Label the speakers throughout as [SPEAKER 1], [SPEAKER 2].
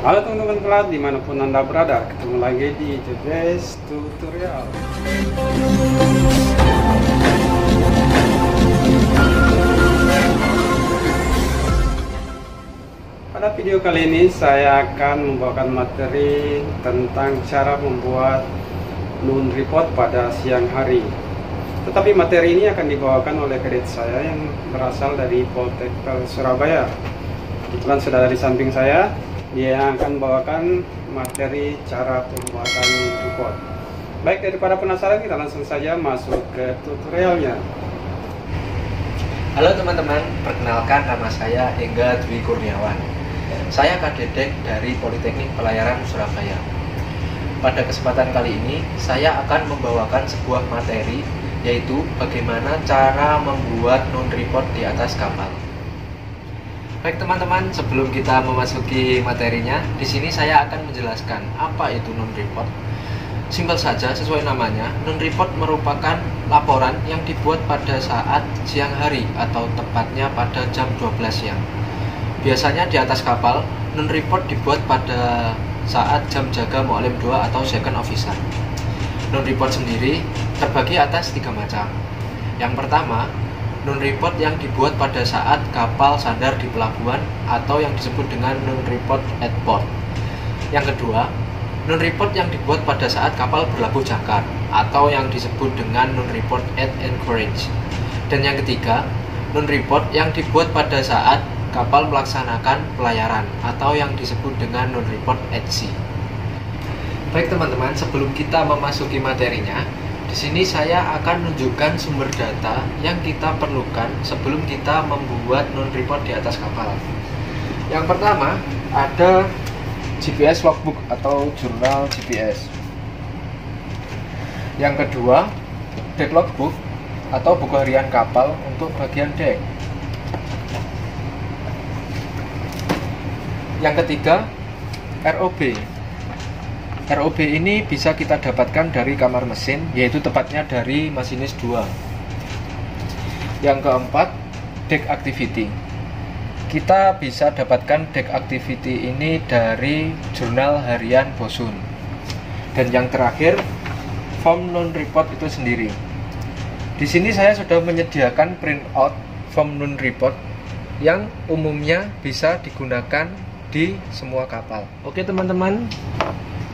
[SPEAKER 1] Halo teman-teman pelat dimanapun anda berada, ketemu lagi di The Best Tutorial. Pada video kali ini saya akan membawakan materi tentang cara membuat noon report pada siang hari. Tetapi materi ini akan dibawakan oleh kadet saya yang berasal dari Poltekkes Surabaya. Kebetulan sudah ada di samping saya. Dia akan bawakan materi cara pembuatan report. Baik, daripada penasaran, kita langsung saja masuk ke tutorialnya.
[SPEAKER 2] Halo teman-teman, perkenalkan nama saya Engga Dwi Kurniawan. Saya Kadedek dari Politeknik Pelayaran Surabaya. Pada kesempatan kali ini, saya akan membawakan sebuah materi, yaitu bagaimana cara membuat noon report di atas kapal. Baik teman-teman, sebelum kita memasuki materinya, di sini saya akan menjelaskan apa itu noon report. Simpel saja, sesuai namanya, noon report merupakan laporan yang dibuat pada saat siang hari atau tepatnya pada jam 12 siang. Biasanya di atas kapal, noon report dibuat pada saat jam jaga Mu'alim 2 atau second officer. Noon report sendiri terbagi atas 3 macam. Yang pertama, noon report yang dibuat pada saat kapal sandar di pelabuhan atau yang disebut dengan noon report at port. Yang kedua, noon report yang dibuat pada saat kapal berlabuh jangkar atau yang disebut dengan noon report at anchorage. Dan yang ketiga, noon report yang dibuat pada saat kapal melaksanakan pelayaran atau yang disebut dengan noon report at sea. Baik teman-teman, sebelum kita memasuki materinya, di sini saya akan menunjukkan sumber data yang kita perlukan sebelum kita membuat noon report di atas kapal. Yang pertama, ada GPS logbook atau jurnal GPS. Yang kedua, deck logbook atau buku harian kapal untuk bagian deck. Yang ketiga, ROB. ROB ini bisa kita dapatkan dari kamar mesin, yaitu tepatnya dari masinis 2. Yang keempat, deck activity. Kita bisa dapatkan deck activity ini dari jurnal harian bosun. Dan yang terakhir, form noon report itu sendiri. Di sini saya sudah menyediakan printout form noon report yang umumnya bisa digunakan di semua kapal. Oke teman-teman,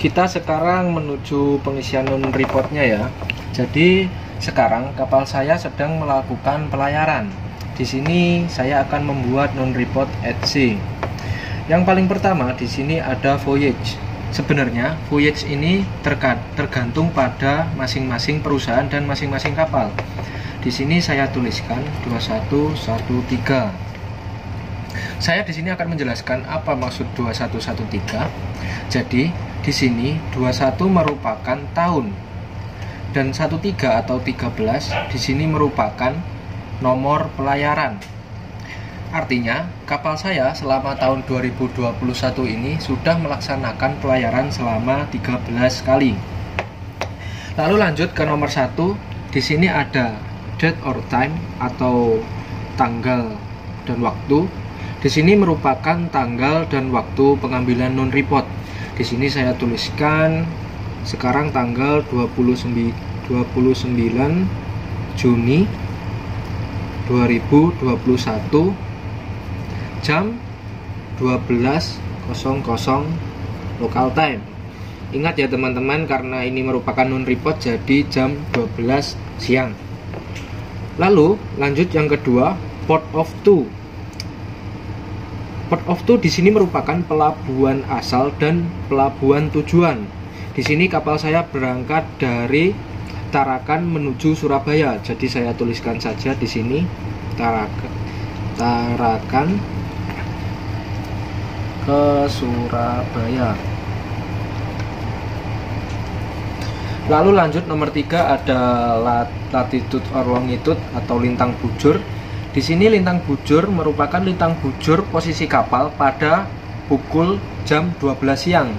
[SPEAKER 2] kita sekarang menuju pengisian noon reportnya ya. Jadi sekarang kapal saya sedang melakukan pelayaran. Di sini saya akan membuat noon report at sea. Yang paling pertama di sini ada voyage. Sebenarnya voyage ini tergantung pada masing-masing perusahaan dan masing-masing kapal. Di sini saya tuliskan 2113. Saya di sini akan menjelaskan apa maksud 2113. Jadi di sini 21 merupakan tahun dan 13 atau 13 di sini merupakan nomor pelayaran. Artinya kapal saya selama tahun 2021 ini sudah melaksanakan pelayaran selama 13 kali. Lalu lanjut ke nomor 1. Di sini ada date or time atau tanggal dan waktu. Di sini merupakan tanggal dan waktu pengambilan noon report. Di sini saya tuliskan sekarang tanggal 29 Juni 2021 jam 12.00 local time. Ingat ya teman-teman, karena ini merupakan noon report jadi jam 12 siang. Lalu lanjut yang kedua, port of two. Port of two di sini merupakan pelabuhan asal dan pelabuhan tujuan. Di sini kapal saya berangkat dari Tarakan menuju Surabaya. Jadi saya tuliskan saja di sini Tarakan ke Surabaya. Lalu lanjut nomor 3 ada latitude or longitude atau lintang bujur. Di sini lintang bujur merupakan lintang bujur posisi kapal pada pukul jam 12 siang.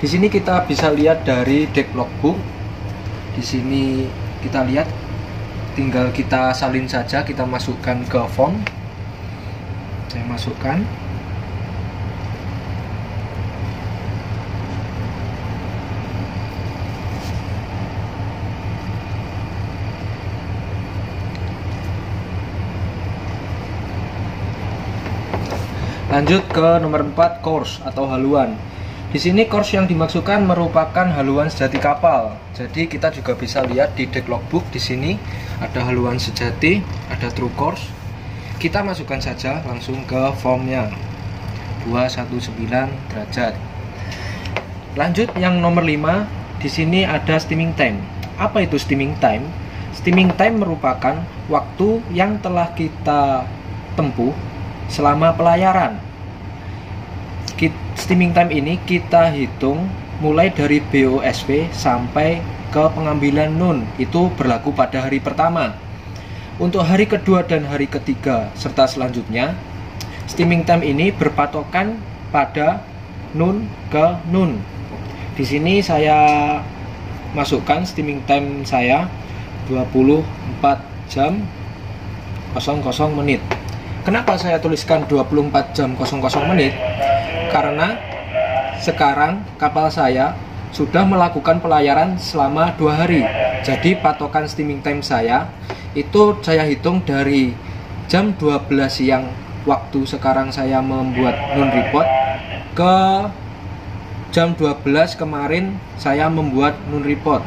[SPEAKER 2] Di sini kita bisa lihat dari deck logbook. Di sini kita lihat, tinggal kita salin saja, kita masukkan ke form. Saya masukkan. Lanjut ke nomor 4, course atau haluan. Di sini course yang dimaksudkan merupakan haluan sejati kapal. Jadi kita juga bisa lihat di deck logbook di sini ada haluan sejati, ada true course. Kita masukkan saja langsung ke formnya 219 derajat. Lanjut yang nomor 5, di sini ada steaming time. Apa itu steaming time? Steaming time merupakan waktu yang telah kita tempuh selama pelayaran. Steaming time ini kita hitung mulai dari BOSV sampai ke pengambilan nun. Itu berlaku pada hari pertama. Untuk hari kedua dan hari ketiga serta selanjutnya, steaming time ini berpatokan pada nun ke nun. Di sini saya masukkan steaming time saya 24 jam 00 menit. Kenapa saya tuliskan 24 jam 00 menit? Karena sekarang kapal saya sudah melakukan pelayaran selama 2 hari. Jadi patokan steaming time saya itu saya hitung dari jam 12 siang waktu sekarang saya membuat nun report ke jam 12 kemarin saya membuat nun report.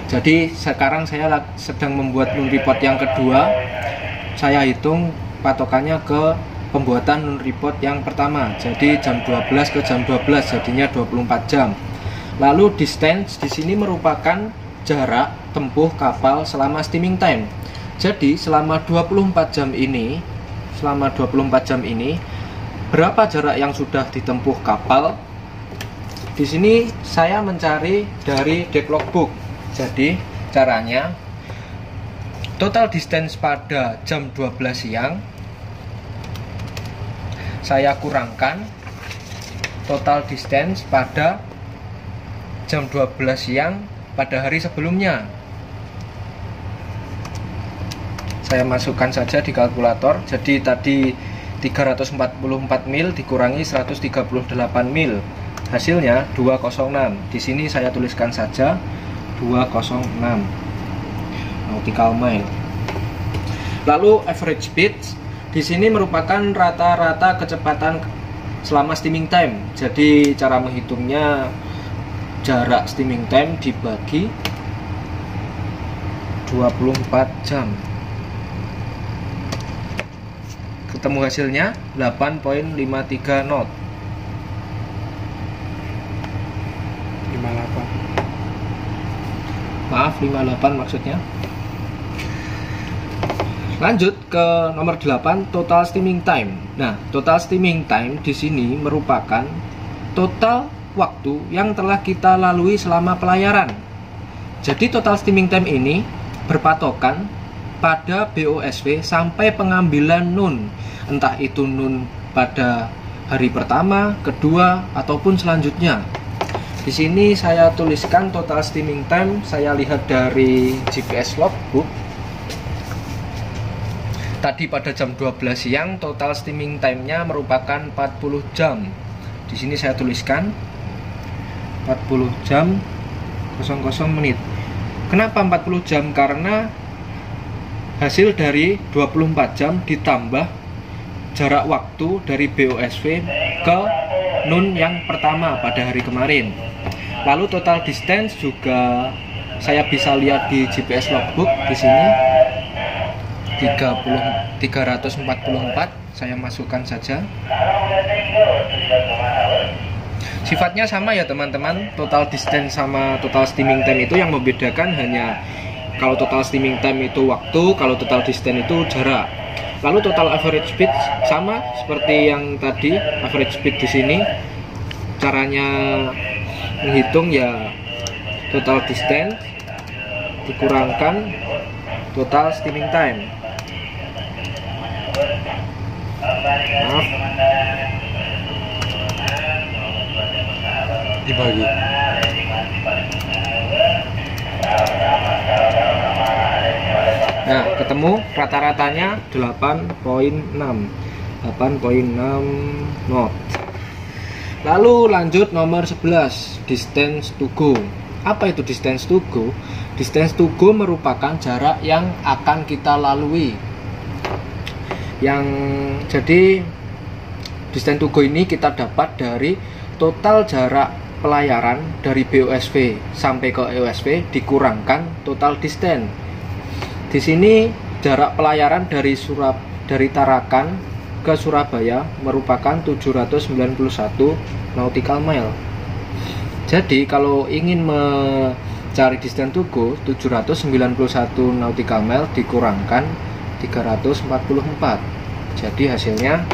[SPEAKER 2] Jadi sekarang saya sedang membuat nun report yang kedua. Saya hitung patokannya ke pembuatan nun report yang pertama. Jadi jam 12 ke jam 12 jadinya 24 jam. Lalu distance di sini merupakan jarak tempuh kapal selama steaming time. Jadi selama 24 jam ini, berapa jarak yang sudah ditempuh kapal? Di sini saya mencari dari deck logbook. Jadi caranya total distance pada jam 12 siang saya kurangkan total distance pada jam 12 siang pada hari sebelumnya. Saya masukkan saja di kalkulator. Jadi tadi 344 mil dikurangi 138 mil. Hasilnya 206. Di sini saya tuliskan saja 206 nautical mile. Lalu average speed di sini merupakan rata-rata kecepatan selama steaming time. Jadi cara menghitungnya jarak steaming time dibagi 24 jam. Ketemu hasilnya 8.53 knot. 58 maksudnya. Lanjut ke nomor 8, total steaming time. Nah, total steaming time di sini merupakan total waktu yang telah kita lalui selama pelayaran. Jadi total steaming time ini berpatokan pada BOSV sampai pengambilan nun. Entah itu nun pada hari pertama, kedua, ataupun selanjutnya. Di sini saya tuliskan total steaming time, saya lihat dari GPS logbook. Tadi pada jam 12 siang total steaming time-nya merupakan 40 jam. Di sini saya tuliskan 40 jam 00 menit. Kenapa 40 jam? Karena hasil dari 24 jam ditambah jarak waktu dari BOSV ke nun yang pertama pada hari kemarin. Lalu total distance juga saya bisa lihat di GPS logbook di sini 344. Saya masukkan saja. Sifatnya sama ya teman-teman. Total distance sama total steaming time itu yang membedakan hanya kalau total steaming time itu waktu, kalau total distance itu jarak. Lalu total average speed sama seperti yang tadi, average speed di sini. Caranya menghitung ya total distance dikurangkan total steaming time. Maaf,
[SPEAKER 1] dibagi.
[SPEAKER 2] Nah, ketemu rata-ratanya 8.6 knot. Lalu lanjut nomor 11, distance to go. Apa itu distance to go? Distance to go merupakan jarak yang akan kita lalui. Jadi Distance to go ini kita dapat dari total jarak pelayaran dari BOSV sampai ke EOSV dikurangkan total distance. Di sini jarak pelayaran dari Tarakan ke Surabaya merupakan 791 nautical mile. Jadi kalau ingin mencari distance to go, 791 nautical mile dikurangkan 344. Jadi hasilnya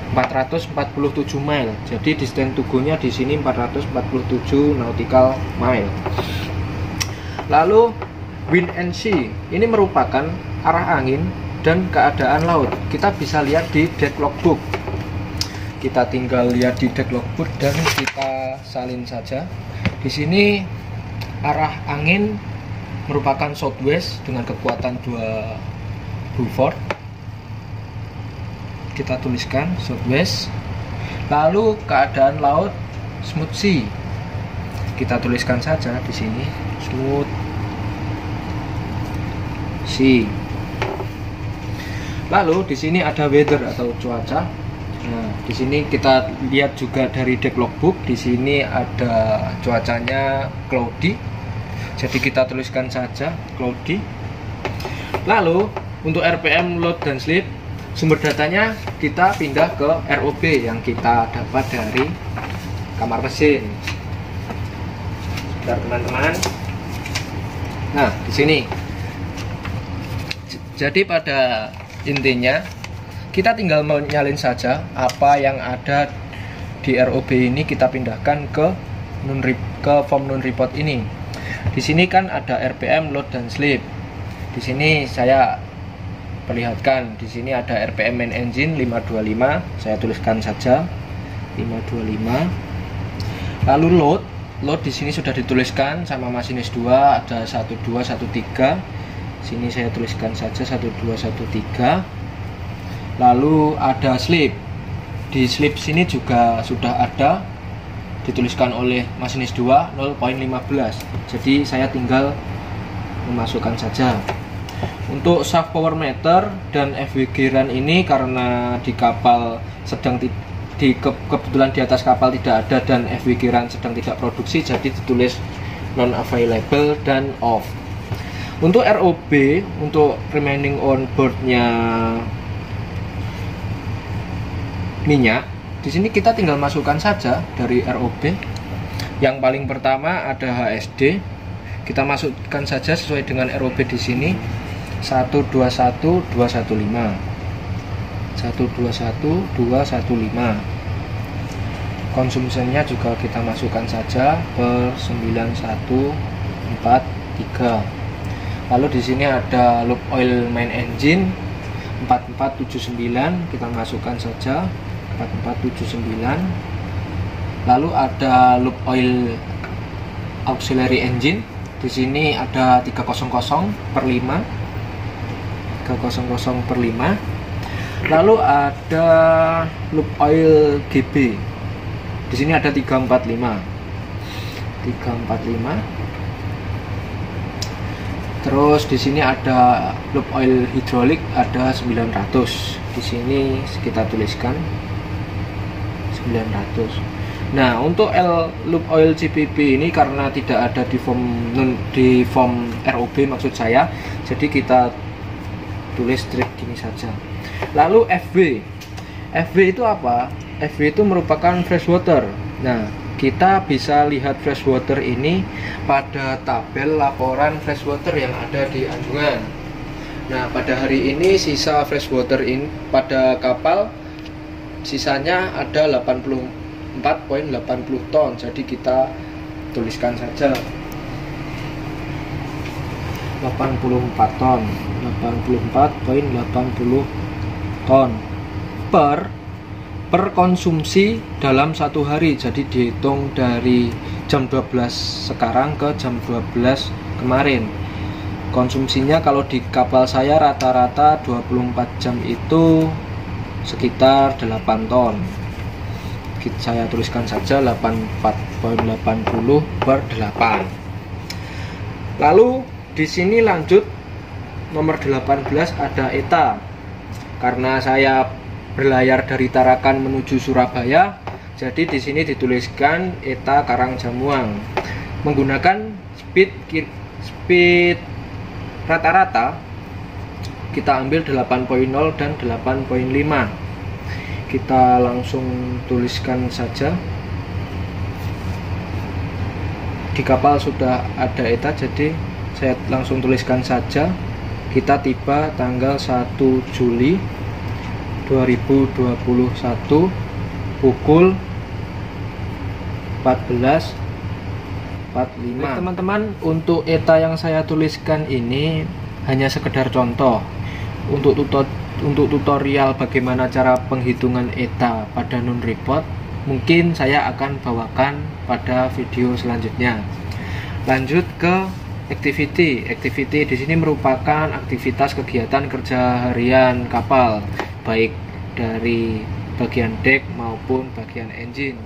[SPEAKER 2] 447 mile. Jadi distance to go-nya di sini 447 nautical mile. Lalu wind and sea ini merupakan arah angin dan keadaan laut. Kita bisa lihat di deck logbook. Kita tinggal lihat di deck logbook dan kita salin saja. Di sini arah angin merupakan southwest dengan kekuatan 2 Beaufort. Kita tuliskan southwest. Lalu keadaan laut smooth sea. Kita tuliskan saja di sini smooth sea. Lalu di sini ada weather atau cuaca. Nah, di sini kita lihat juga dari deck logbook. Di sini ada cuacanya cloudy. Jadi kita tuliskan saja cloudy. Lalu untuk RPM, load dan slip, sumber datanya kita pindah ke ROB yang kita dapat dari kamar mesin. Bentar teman-teman. Nah, di sini. Jadi pada intinya kita tinggal menyalin saja apa yang ada di ROB ini, kita pindahkan ke form non report ini. Di sini kan ada RPM, load dan slip. Di sini saya perlihatkan, di sini ada RPM main engine 525, saya tuliskan saja 525. Lalu load di sini sudah dituliskan sama masinis 2, ada 1213. Sini saya tuliskan saja 1213. Lalu ada slip. Di slip sini juga sudah ada dituliskan oleh masinis 2 0.15. Jadi saya tinggal memasukkan saja. Untuk shaft power meter dan FWG run ini karena di kapal sedang kebetulan di atas kapal tidak ada dan FWG run sedang tidak produksi, jadi ditulis non available dan off. Untuk ROB, untuk remaining on boardnya minyak, di sini kita tinggal masukkan saja dari ROB. Yang paling pertama ada HSD, kita masukkan saja sesuai dengan ROB di sini 121215. 121215. Konsumsinya juga kita masukkan saja per 9143. Lalu di sini ada loop oil main engine 4479, kita masukkan saja 4479. Lalu ada loop oil auxiliary engine, di sini ada 300 per 5. 300 per 5. Lalu ada loop oil GB, di sini ada 345. Terus di sini ada loop oil hidrolik ada 900. Di sini kita tuliskan 900. Nah, untuk loop oil CPP ini karena tidak ada di form ROB maksud saya, jadi kita tulis strip gini saja. Lalu FW itu apa? FW itu merupakan freshwater. Nah, kita bisa lihat freshwater ini pada tabel laporan freshwater yang ada di Anjungan. Nah, pada hari ini sisa freshwater ini pada kapal sisanya ada 84,80 ton. Jadi kita tuliskan saja 84 ton, 84,80 ton per konsumsi dalam satu hari. Jadi dihitung dari jam 12 sekarang ke jam 12 kemarin. Konsumsinya kalau di kapal saya rata-rata 24 jam itu sekitar 8 ton. Saya tuliskan saja 84,80 per 8. Lalu di sini lanjut nomor 18 ada ETA. Karena saya berlayar dari Tarakan menuju Surabaya, jadi di sini dituliskan ETA Karangjamuang. Menggunakan speed rata-rata kita ambil 8.0 dan 8.5. Kita langsung tuliskan saja. Di kapal sudah ada ETA, jadi saya langsung tuliskan saja. Kita tiba tanggal 1 Juli 2021 pukul 14.45. Teman-teman, untuk ETA yang saya tuliskan ini hanya sekedar contoh. Untuk tutorial bagaimana cara penghitungan ETA pada non report, mungkin saya akan bawakan pada video selanjutnya. Lanjut ke activity. Activity di sini merupakan aktivitas kegiatan kerja harian kapal, baik dari bagian deck maupun bagian engine.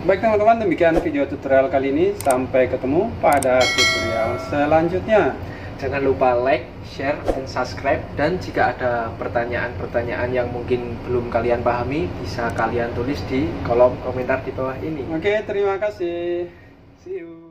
[SPEAKER 1] Baik teman-teman, demikian video tutorial kali ini. Sampai ketemu pada tutorial selanjutnya.
[SPEAKER 2] Jangan lupa like, share, dan subscribe. Dan jika ada pertanyaan-pertanyaan yang mungkin belum kalian pahami, bisa kalian tulis di kolom komentar di bawah ini.
[SPEAKER 1] Oke, terima kasih.
[SPEAKER 2] See you.